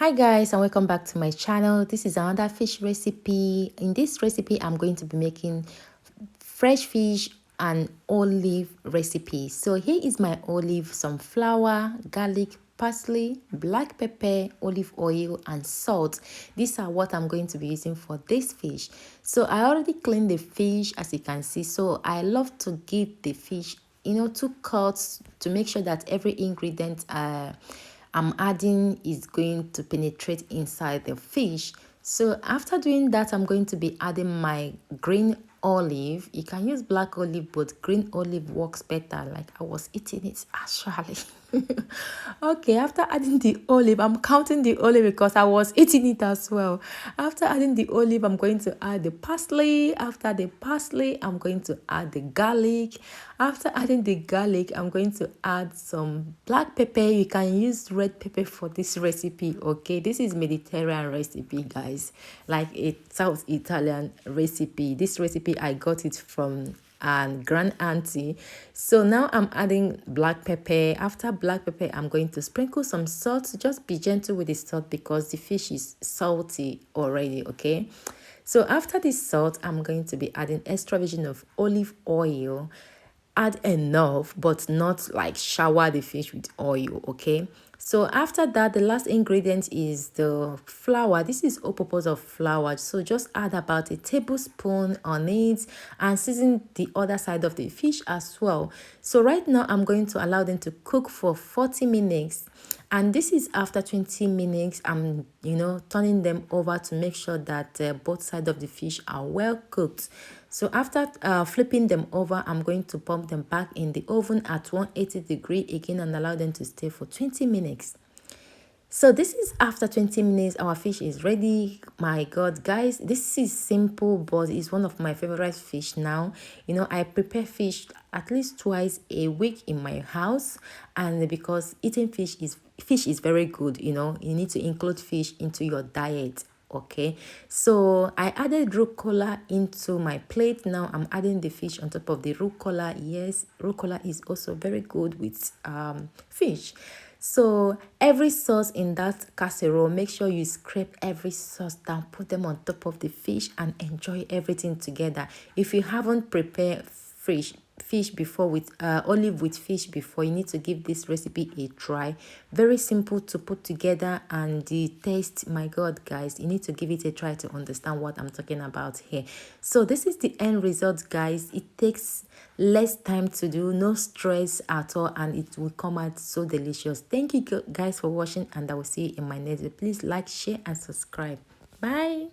Hi guys, and welcome back to my channel. This is another fish recipe. In this recipe I'm going to be making fresh fish and olive recipe. So here is my olive, some flour, garlic, parsley, black pepper, olive oil and salt. These are what I'm going to be using for this fish. So I already cleaned the fish, as you can see. So I love to give the fish, two cuts to make sure that every ingredient I'm adding is going to penetrate inside the fish. So after doing that, I'm going to be adding my green olive. You can use black olive, but green olive works better. Like I was eating it actually. Okay, after adding the olive, I'm counting the olive because I was eating it as well. After adding the olive, I'm going to add the parsley. After the parsley, I'm going to add the garlic. After adding the garlic, I'm going to add some black pepper. You can use red pepper for this recipe. Okay, this is Mediterranean recipe, guys, like a South Italian recipe. This recipe I got it from and grand auntie. So now I'm adding black pepper. After black pepper, I'm going to sprinkle some salt. Just be gentle with the salt because the fish is salty already. Okay, so after this salt, I'm going to be adding extra virgin of olive oil. Add enough, but not like shower the fish with oil. Okay, so after that, the last ingredient is the flour. This is all purpose of flour, so just add about a tablespoon on it and season the other side of the fish as well. So right now I'm going to allow them to cook for 40 minutes, and this is after 20 minutes I'm turning them over to make sure that both sides of the fish are well cooked. So after flipping them over, I'm going to pump them back in the oven at 180 degree again and allow them to stay for 20 minutes. So this is after 20 minutes, our fish is ready. My God, guys, this is simple, but it's one of my favorite fish now. I prepare fish at least twice a week in my house, and because eating fish is very good. You need to include fish into your diet. Okay, so I added rucola into my plate. Now I'm adding the fish on top of the rucola. Yes, rucola is also very good with fish. So every sauce in that casserole, make sure you scrape every sauce down, put them on top of the fish and enjoy everything together. If you haven't prepared fish before with olive with fish before, you need to give this recipe a try. Very simple to put together, and the taste, my God, guys, you need to give it a try to understand what I'm talking about here. So this is the end result, guys. It takes less time to do, no stress at all, and it will come out so delicious. Thank you guys for watching, and I will see you in my next video. Please like, share and subscribe. Bye.